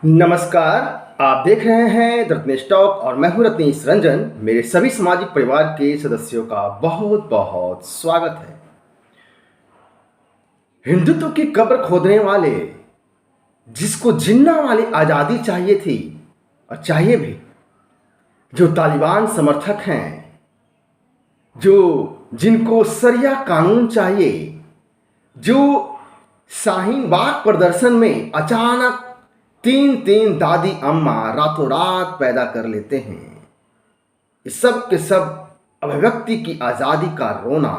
नमस्कार। आप देख रहे हैं द रत्नेश टॉक और मैं हूं रत्नेश रंजन। मेरे सभी सामाजिक परिवार के सदस्यों का बहुत बहुत स्वागत है। हिंदुत्व की कब्र खोदने वाले, जिसको जिन्ना वाली आज़ादी चाहिए थी और चाहिए भी, जो तालिबान समर्थक हैं, जो जिनको सरिया कानून चाहिए, जो शाहीन बाग प्रदर्शन में अचानक तीन तीन दादी अम्मा रातों रात पैदा कर लेते हैं, ये सब के सब अभिव्यक्ति की आज़ादी का रोना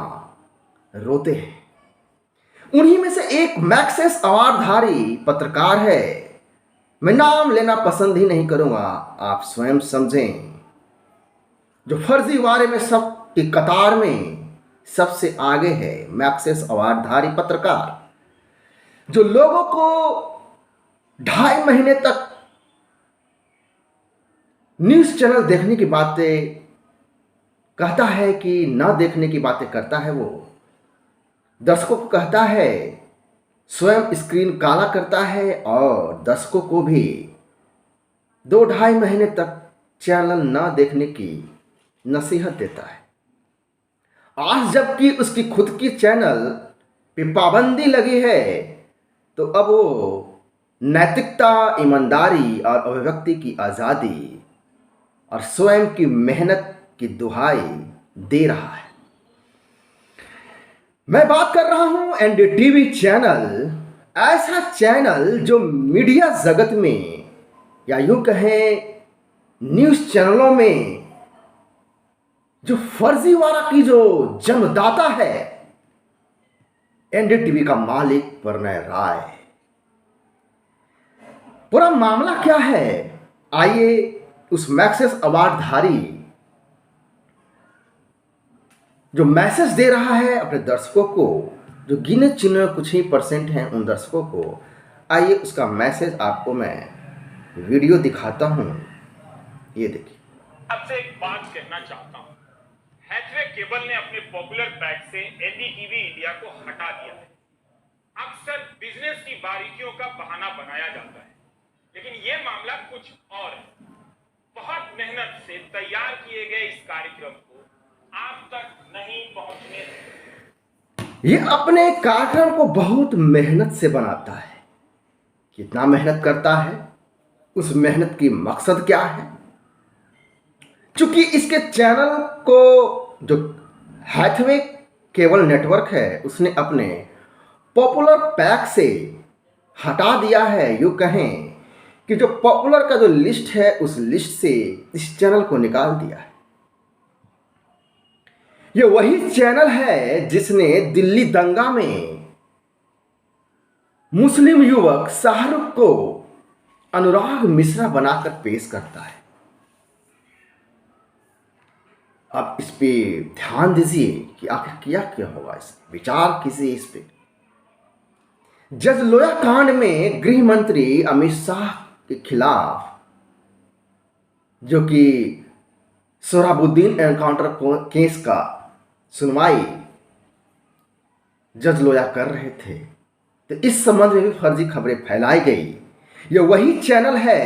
रोते हैं। उन्हीं में से एक मैक्सेस अवार्डधारी पत्रकार है, मैं नाम लेना पसंद ही नहीं करूंगा, आप स्वयं समझें, जो फर्जीवाड़े में सब की कतार में सबसे आगे है। मैक्सेस अवार्डधारी पत्रकार जो लोगों को 2.5 महीने तक न्यूज़ चैनल देखने की बातें कहता है कि ना देखने की बातें करता है, वो दर्शकों को कहता है, स्वयं स्क्रीन काला करता है और दर्शकों को भी 2-2.5 महीने तक चैनल ना देखने की नसीहत देता है। आज जबकि उसकी खुद की चैनल पे पाबंदी लगी है, तो अब वो नैतिकता, ईमानदारी और अभिव्यक्ति की आज़ादी और स्वयं की मेहनत की दुहाई दे रहा है। मैं बात कर रहा हूं एनडीटीवी चैनल, ऐसा चैनल जो मीडिया जगत में या यूं कहें न्यूज़ चैनलों में जो फर्जीवाड़ा की जो जन्मदाता है, एनडीटीवी का मालिक प्रणय राय। पूरा मामला क्या है, आइए उस मैक्सेस अवार्डधारी जो मैसेज दे रहा है अपने दर्शकों को, जो गिने चुने कुछ ही % हैं उन दर्शकों को, आइए उसका मैसेज आपको मैं वीडियो दिखाता हूं। ये देखिए। आपसे एक बात कहना चाहता हूं, हैथवे केबल ने अपने पॉपुलर पैक से एनडीटीवी इंडिया को हटा दिया है। अक्सर बिजनेस की बारीकियों का बहाना बनाया जाता है, लेकिन यह मामला कुछ और है। बहुत मेहनत से तैयार किए गए इस कार्यक्रम को आप तक नहीं पहुंचने देते। ये अपने कार्यक्रम को बहुत मेहनत से बनाता है। कितना मेहनत करता है, उस मेहनत की मकसद क्या है? चूंकि इसके चैनल को जो हैथवे केबल नेटवर्क है उसने अपने पॉपुलर पैक से हटा दिया है, यूँ कहें कि जो पॉपुलर का जो लिस्ट है उस लिस्ट से इस चैनल को निकाल दिया है। ये वही चैनल है जिसने दिल्ली दंगा में मुस्लिम युवक शाहरुख को अनुराग मिश्रा बनाकर पेश करता है। अब इस पे ध्यान दीजिए कि आखिर किया क्या होगा, इस विचार कीजिए इस पे। जज लोया कांड में गृह मंत्री अमित शाह के खिलाफ, जो कि सोहराबुद्दीन एनकाउंटर केस का सुनवाई जज लोया कर रहे थे, तो इस संबंध में भी फर्जी खबरें फैलाई गई। ये वही चैनल है,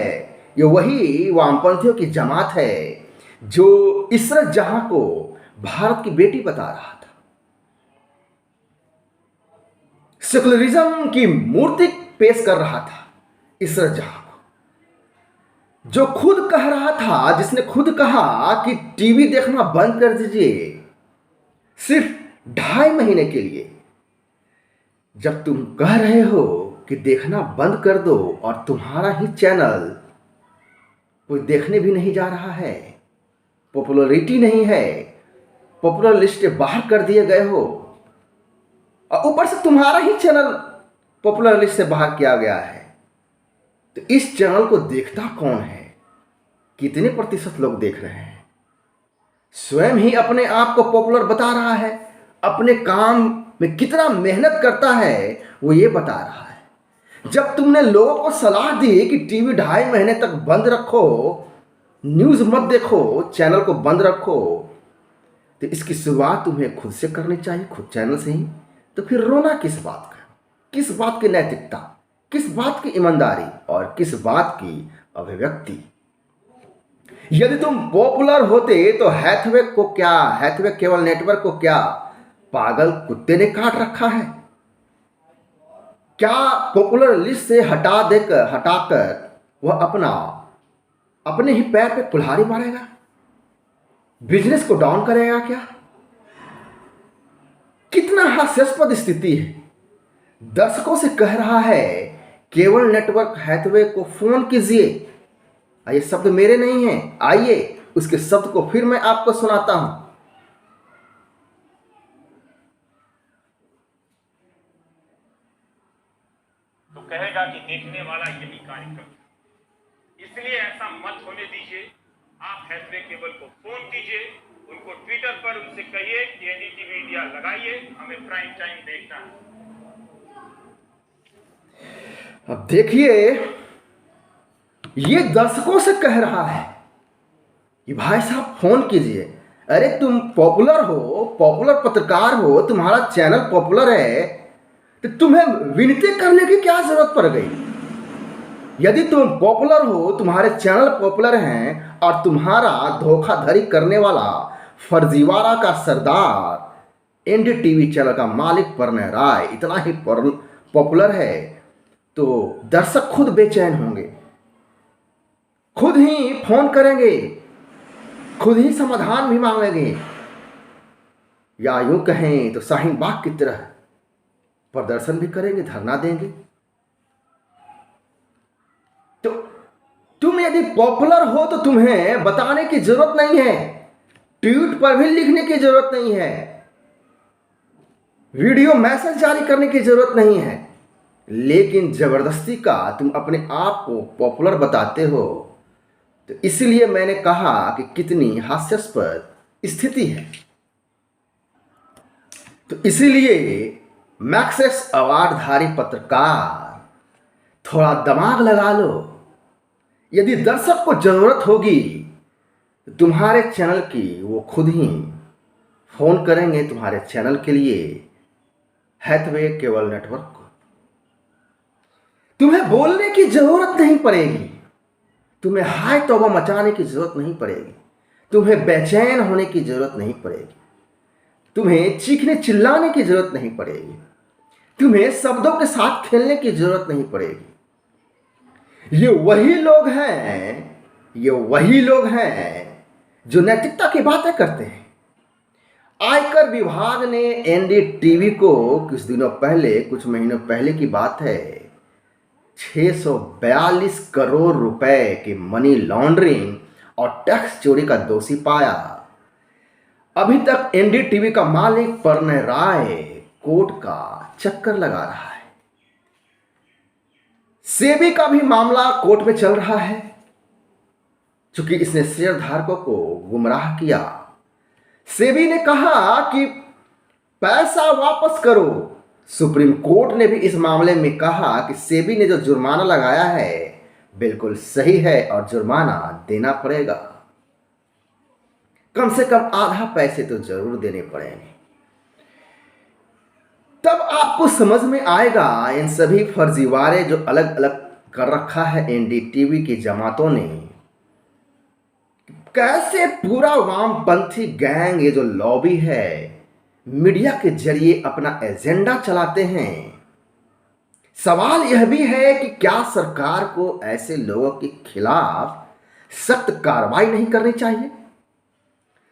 ये वही वामपंथियों की जमात है जो इशरत जहां को भारत की बेटी बता रहा था, सेकुलरिज्म की मूर्ति पेश कर रहा था इशरत जहां को, जो खुद कह रहा था, जिसने खुद कहा कि टीवी देखना बंद कर दीजिए सिर्फ 2.5 महीने के लिए। जब तुम कह रहे हो कि देखना बंद कर दो और तुम्हारा ही चैनल कोई देखने भी नहीं जा रहा है, पॉपुलरिटी नहीं है, पॉपुलर लिस्ट से बाहर कर दिए गए हो, और ऊपर से तुम्हारा ही चैनल पॉपुलर लिस्ट से बाहर किया गया है, तो इस चैनल को देखता कौन है? कितने % लोग देख रहे हैं? स्वयं ही अपने आप को पॉपुलर बता रहा है, अपने काम में कितना मेहनत करता है वो ये बता रहा है। जब तुमने लोगों को सलाह दी कि टीवी 2.5 महीने तक बंद रखो, न्यूज़ मत देखो, चैनल को बंद रखो, तो इसकी शुरुआत तुम्हें खुद से करनी चाहिए, खुद चैनल से ही। तो फिर रोना किस बात का? किस बात की नैतिकता, किस बात की ईमानदारी और किस बात की अभिव्यक्ति। यदि तुम पॉपुलर होते तो हैथवे को क्या, हैथवे केबल नेटवर्क को क्या पागल कुत्ते ने काट रखा है? क्या पॉपुलर लिस्ट से हटाकर वह अपने ही पैर पे कुल्हाड़ी मारेगा? बिजनेस को डाउन करेगा क्या? कितना हास्यास्पद स्थिति है। दर्शकों से कह रहा है केबल नेटवर्क हैथवे को फोन कीजिए। ये शब्द मेरे नहीं हैं, आइए उसके शब्द को फिर मैं आपको सुनाता हूं। तो कहेगा कि देखने वाला यही कार्यक्रम, इसलिए ऐसा मत होने दीजिए। आप हैथवे केबल को फोन कीजिए, उनको ट्विटर पर उनसे कहिए कि एनडीटीवी इंडिया लगाइए, हमें प्राइम टाइम देखना है। अब देखिए, ये दर्शकों से कह रहा है कि भाई साहब फोन कीजिए। अरे तुम पॉपुलर हो, पॉपुलर पत्रकार हो, तुम्हारा चैनल पॉपुलर है, तो तुम्हें विनती करने की क्या जरूरत पड़ गई? यदि तुम पॉपुलर हो, तुम्हारे चैनल पॉपुलर हैं और तुम्हारा धोखाधड़ी करने वाला फर्जीवाड़ा का सरदार एनडीटीवी चैनल का मालिक प्रणय राय इतना ही पॉपुलर है, तो दर्शक खुद बेचैन होंगे, खुद ही फोन करेंगे, खुद ही समाधान भी मांगेंगे, या यूं कहें तो शाहीन बाग की तरह प्रदर्शन भी करेंगे, धरना देंगे। तो तुम यदि पॉपुलर हो तो तुम्हें बताने की जरूरत नहीं है, ट्वीट पर भी लिखने की जरूरत नहीं है, वीडियो मैसेज जारी करने की जरूरत नहीं है, लेकिन जबरदस्ती का तुम अपने आप को पॉपुलर बताते हो। तो इसलिए मैंने कहा कि कितनी हास्यास्पद स्थिति है। तो इसलिए मैक्सेस अवार्डधारी पत्रकार थोड़ा दिमाग लगा लो। यदि दर्शक को जरूरत होगी तो तुम्हारे चैनल की वो खुद ही फोन करेंगे, तुम्हारे चैनल के लिए हैथवे केबल नेटवर्क को। तुम्हें बोलने की जरूरत नहीं पड़ेगी, तुम्हें हाय तौबा मचाने की जरूरत नहीं पड़ेगी, तुम्हें बेचैन होने की जरूरत नहीं पड़ेगी, तुम्हें चीखने चिल्लाने की जरूरत नहीं पड़ेगी, तुम्हें शब्दों के साथ खेलने की जरूरत नहीं पड़ेगी। ये वही लोग हैं जो नैतिकता की बातें करते हैं। आयकर विभाग ने एनडीटीवी को कुछ महीनों पहले की बात है, 642 करोड़ रुपए की मनी लॉन्ड्रिंग और टैक्स चोरी का दोषी पाया। अभी तक एनडीटीवी का मालिक प्रणय राय कोर्ट का चक्कर लगा रहा है। सेबी का भी मामला कोर्ट में चल रहा है, क्योंकि इसने शेयरधारकों को गुमराह किया। सेबी ने कहा कि पैसा वापस करो। सुप्रीम कोर्ट ने भी इस मामले में कहा कि सेबी ने जो जुर्माना लगाया है बिल्कुल सही है और जुर्माना देना पड़ेगा। कम से कम आधा पैसे तो जरूर देने पड़ेंगे। तब आपको समझ में आएगा इन सभी फर्जीवाड़े जो अलग अलग कर रखा है एनडीटीवी की जमातों ने, कैसे पूरा वामपंथी गैंग, ये जो लॉबी है, मीडिया के जरिए अपना एजेंडा चलाते हैं। सवाल यह भी है कि क्या सरकार को ऐसे लोगों के खिलाफ सख्त कार्रवाई नहीं करनी चाहिए?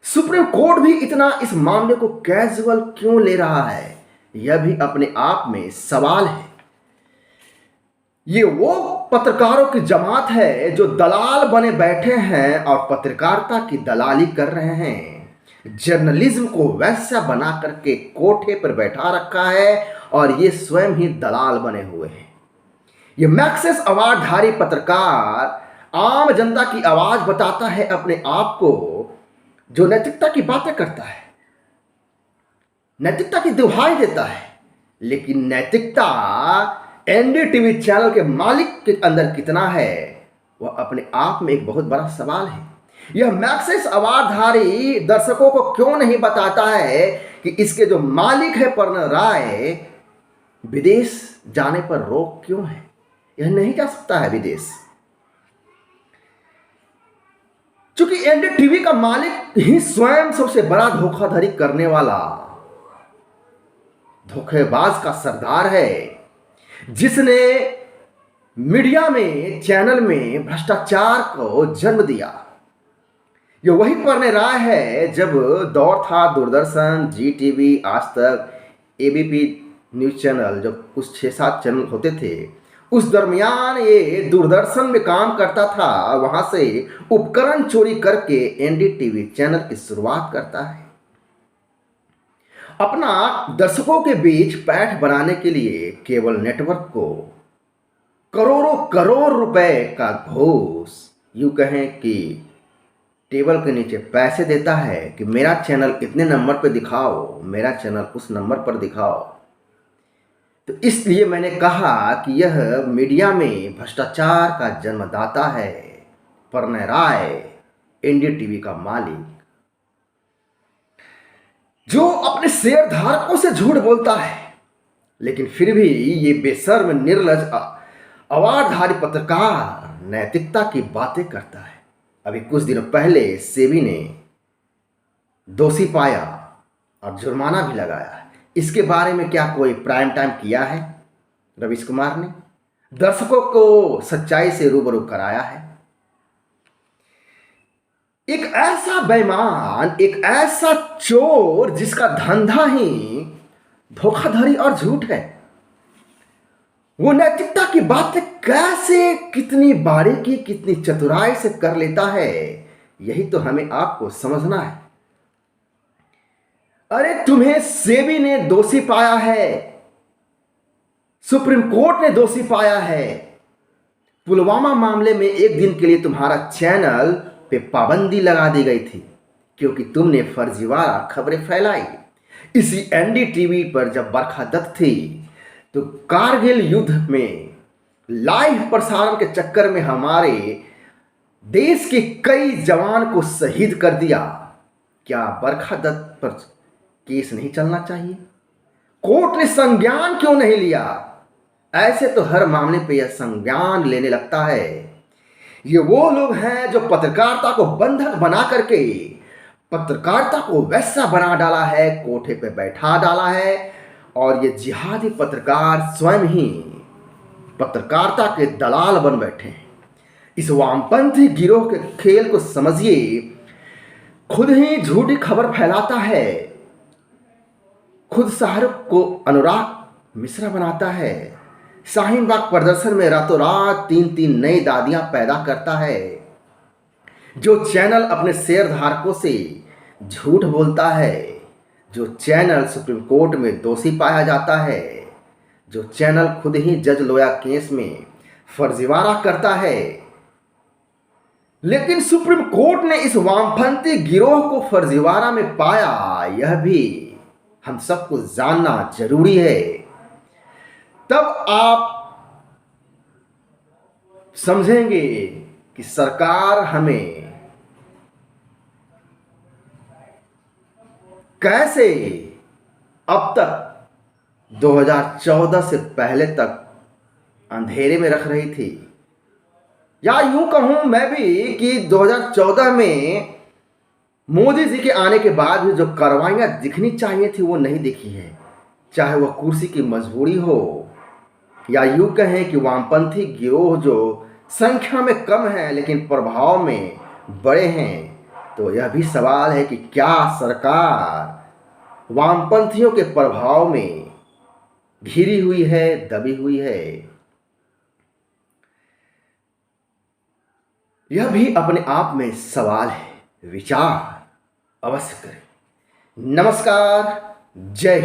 सुप्रीम कोर्ट भी इतना इस मामले को कैजुअल क्यों ले रहा है, यह भी अपने आप में सवाल है। ये वो पत्रकारों की जमात है जो दलाल बने बैठे हैं और पत्रकारिता की दलाली कर रहे हैं। जर्नलिज्म को वैसा बना करके कोठे पर बैठा रखा है और ये स्वयं ही दलाल बने हुए हैं। ये मैक्सेस अवार्डधारी पत्रकार आम जनता की आवाज बताता है अपने आप को, जो नैतिकता की बातें करता है, नैतिकता की दुहाई देता है। लेकिन नैतिकता एनडीटीवी चैनल के मालिक के अंदर कितना है, वह अपने आप में एक बहुत बड़ा सवाल है। यह मैक्सेस अवार्डधारी दर्शकों को क्यों नहीं बताता है कि इसके जो मालिक है प्रणय राय, विदेश जाने पर रोक क्यों है? यह नहीं जा सकता है विदेश। चूंकि एनडीटीवी का मालिक ही स्वयं सबसे बड़ा धोखाधड़ी करने वाला धोखेबाज का सरदार है, जिसने मीडिया में, चैनल में भ्रष्टाचार को जन्म दिया। ये वही पढ़ने रहा है जब दौर था दूरदर्शन, जी टीवी, आज तक, एबीपी न्यूज चैनल, जब कुछ 6-7 चैनल होते थे, उस दरमियान ये दूरदर्शन में काम करता था। वहां से उपकरण चोरी करके एनडीटीवी चैनल की शुरुआत करता है। अपना दर्शकों के बीच पैठ बनाने के लिए केबल नेटवर्क को करोड़ों करोड़ रुपए का घूस, यूं कहें कि टेबल के नीचे पैसे देता है कि मेरा चैनल इतने नंबर पर दिखाओ, मेरा चैनल उस नंबर पर दिखाओ। तो इसलिए मैंने कहा कि यह मीडिया में भ्रष्टाचार का जन्मदाता है प्रणय राय, एनडीटीवी का मालिक, जो अपने शेयरधारकों से झूठ बोलता है, लेकिन फिर भी ये बेशर्म, निर्लज, अवार्डधारी पत्रकार नैतिकता की बातें करता है। अभी कुछ दिनों पहले सेबी ने दोषी पाया और जुर्माना भी लगाया है। इसके बारे में क्या कोई प्राइम टाइम किया है? रवीश कुमार ने दर्शकों को सच्चाई से रूबरू कराया है। एक ऐसा बेईमान, एक ऐसा चोर जिसका धंधा ही धोखाधड़ी और झूठ है, वो नैतिकता की बातें कैसे, कितनी बारीकी, कितनी चतुराई से कर लेता है, यही तो हमें आपको समझना है। अरे तुम्हें सेबी ने दोषी पाया है, सुप्रीम कोर्ट ने दोषी पाया है। पुलवामा मामले में एक दिन के लिए तुम्हारा चैनल पे पाबंदी लगा दी गई थी क्योंकि तुमने फर्जीवाड़ा खबरें फैलाई। इसी एनडीटीवी पर जब बरखा दत्त थी तो कारगिल युद्ध में लाइव प्रसारण के चक्कर में हमारे देश के कई जवान को शहीद कर दिया। क्या बरखा दत्त पर केस नहीं चलना चाहिए? कोर्ट ने संज्ञान क्यों नहीं लिया? ऐसे तो हर मामले पे यह संज्ञान लेने लगता है। ये वो लोग हैं जो पत्रकारिता को बंधक बना करके पत्रकारिता को वैसा बना डाला है, कोठे पे बैठा डाला है, और ये जिहादी पत्रकार स्वयं ही पत्रकारिता के दलाल बन बैठे हैं। इस वामपंथी गिरोह के खेल को समझिए। खुद ही झूठी खबर फैलाता है, खुद शाहरुख को अनुराग मिश्रा बनाता है, शाहीन बाग प्रदर्शन में रातों रात 3-3 नई दादियां पैदा करता है, जो चैनल अपने शेयरधारकों से झूठ बोलता है, जो चैनल सुप्रीम कोर्ट में दोषी पाया जाता है, जो चैनल खुद ही जज लोया केस में फर्जीवाड़ा करता है। लेकिन सुप्रीम कोर्ट ने इस वामपंथी गिरोह को फर्जीवाड़ा में पाया, यह भी हम सबको जानना जरूरी है। तब आप समझेंगे कि सरकार हमें कैसे अब तक 2014 से पहले तक अंधेरे में रख रही थी, या यूं कहूं मैं भी कि 2014 में मोदी जी के आने के बाद भी जो कार्रवाइयां दिखनी चाहिए थी वो नहीं दिखी है। चाहे वह कुर्सी की मजबूरी हो, या यूं कहें कि वामपंथी गिरोह जो संख्या में कम है लेकिन प्रभाव में बड़े हैं। तो यह भी सवाल है कि क्या सरकार वामपंथियों के प्रभाव में घिरी हुई है, दबी हुई है? यह भी अपने आप में सवाल है, विचार अवश्य करें। नमस्कार, जय हिंद।